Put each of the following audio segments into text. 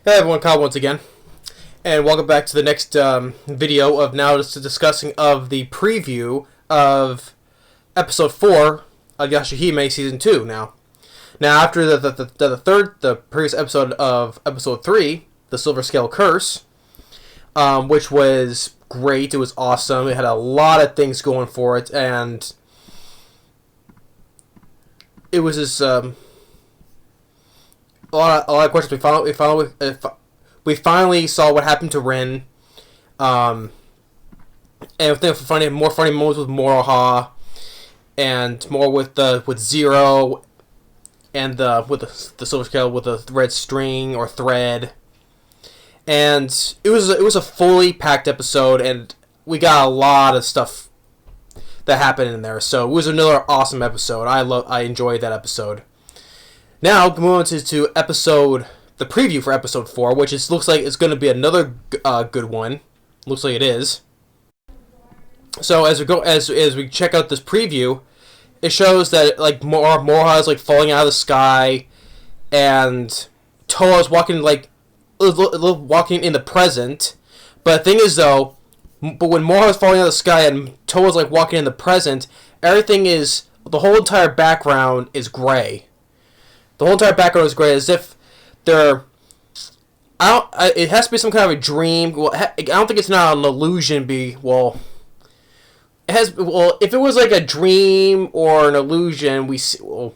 Hey everyone, Kyle once again, and welcome back to the next video of now just discussing of the preview of episode 4 of Yashahime season 2. Now after the previous episode of episode 3, the Silver Scale Curse, which was great. It was awesome. It had a lot of things going for it, and it was just a lot of questions. We finally saw what happened to Rin, and I think more funny moments with Moroha, and more with Zero, and with the silver scale with the red string or thread, and it was a fully packed episode, and we got a lot of stuff that happened in there. So it was another awesome episode. I enjoyed that episode. Now, moving on to the preview for episode 4, which looks like it's going to be another good one. Looks like it is. So as we check out this preview, it shows that like Moroha is like falling out of the sky, and Toa's walking walking in the present. But the thing is though, when Moroha is falling out of the sky and Toa's like walking in the present, the whole entire background is gray. The whole entire background is gray, as if they're... it has to be some kind of a dream. Well, I don't think it's not an illusion. If it was like a dream or an illusion, we see... Well,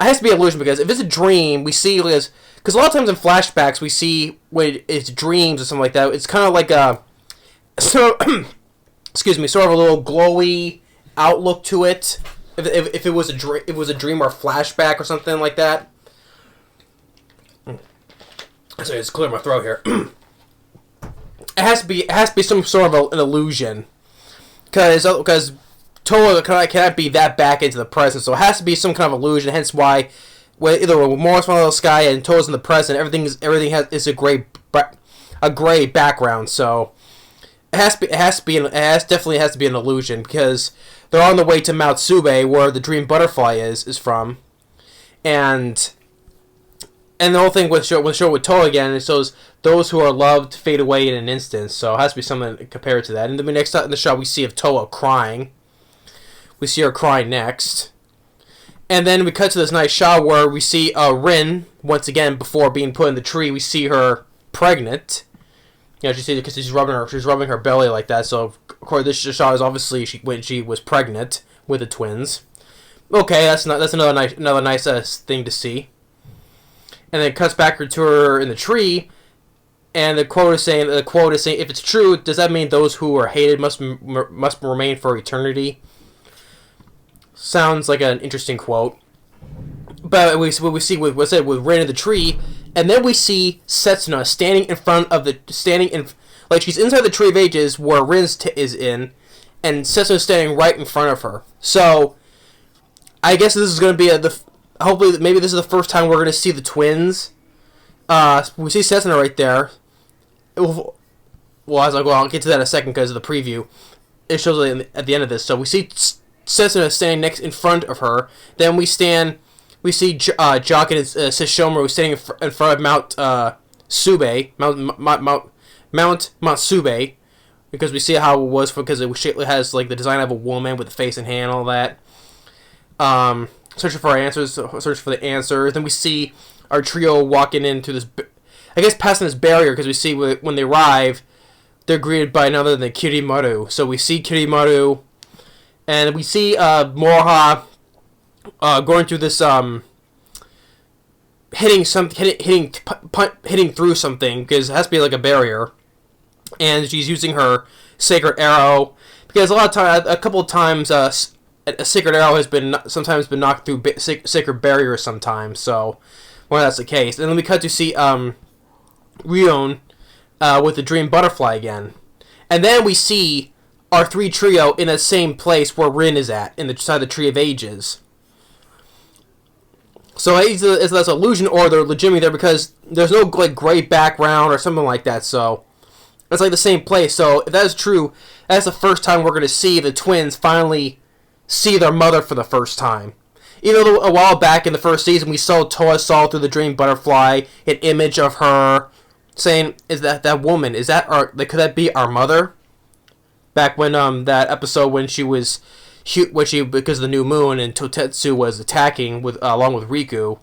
it has to be an illusion, because if it's a dream, we see... Because a lot of times in flashbacks, we see when it's dreams or something like that, it's kind of like a... excuse me, sort of a little glowy outlook to it. If it was a dream or a flashback or something like that. So it's clear my throat here. It has to be some sort of an illusion, because Toa cannot be that back into the present. So it has to be some kind of illusion. Hence why, either Moroha's falling out of the sky and Toa's in the present, everything is a gray background. So definitely has to be an illusion, because they're on the way to Mount Musubi, where the dream butterfly is from, and the whole thing with Toa again, it shows those who are loved fade away in an instant. So it has to be something compared to that. And then next in the shot, we see of Toa crying. We see her crying next, and then we cut to this nice shot where we see Rin once again before being put in the tree. We see her pregnant. You know, because she's rubbing her belly like that. So of course, this shot is obviously when she was pregnant with the twins. Okay, that's another nice thing to see. And then it cuts back to her in the tree, and the quote is saying, if it's true, does that mean those who are hated must remain for eternity? Sounds like an interesting quote. But we see with Rin in the tree, and then we see Setsuna standing she's inside the Tree of Ages where Rin is in, and Setsuna's standing right in front of her. So I guess this is going to be hopefully, maybe this is the first time we're going to see the twins. We see Setsuna right there. I'll get to that in a second because of the preview. It shows it at the end of this. So we see Setsuna standing in front of her. Then we see Jock and Sesshomaru standing in front of Mount Musubi, Mount Musubi, because we see how it was, because it has like the design of a woman with the face and hand and all that. Searching for the answers. Then we see our trio walking into this, I guess passing this barrier, because we see when they arrive, they're greeted by none other than Kirimaru. So we see Kirimaru, and we see Moroha going through this, hitting through something, because it has to be like a barrier, and she's using her sacred arrow, because a couple of times, a sacred arrow has sometimes been knocked through sacred barriers sometimes, so that's the case. And then we cut to see Rion with the dream butterfly again. And then we see our trio in the same place where Rin is at, inside the Tree of Ages. So either that's an illusion or they're legitimately there, because there's no like gray background or something like that, so it's like the same place. So if that is true, that's the first time we're going to see the twins finally see their mother for the first time. Even though a while back in the first season we saw Toa saw through the dream butterfly an image of her saying, "Is that woman? Is that our? Could that be our mother?" Back when that episode when because of the new moon and Totetsu was attacking with along with Riku.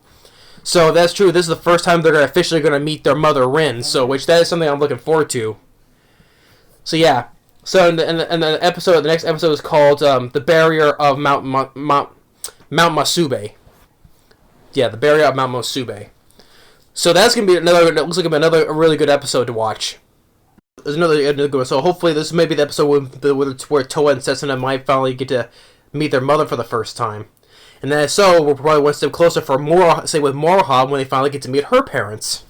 So that's true. This is the first time they're officially going to meet their mother Rin. So that is something I'm looking forward to. So yeah. So in the next episode is called "The Barrier of Mount Musubi." Yeah, the Barrier of Mount Musubi. So that's gonna be another. It looks like another really good episode to watch. There's another good one. So hopefully this may be the episode where Toa and Setsuna might finally get to meet their mother for the first time. And then so we're probably one step closer for with Moroha when they finally get to meet her parents.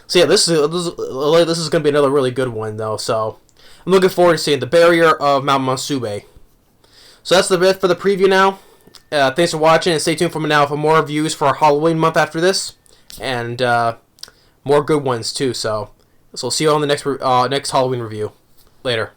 So yeah, this is going to be another really good one though. So I'm looking forward to seeing the Barrier of Mount Musubi. So that's the bit for the preview now. Thanks for watching, and stay tuned for more reviews for Halloween month after this, and more good ones too. So we'll see you on the next Halloween review. Later.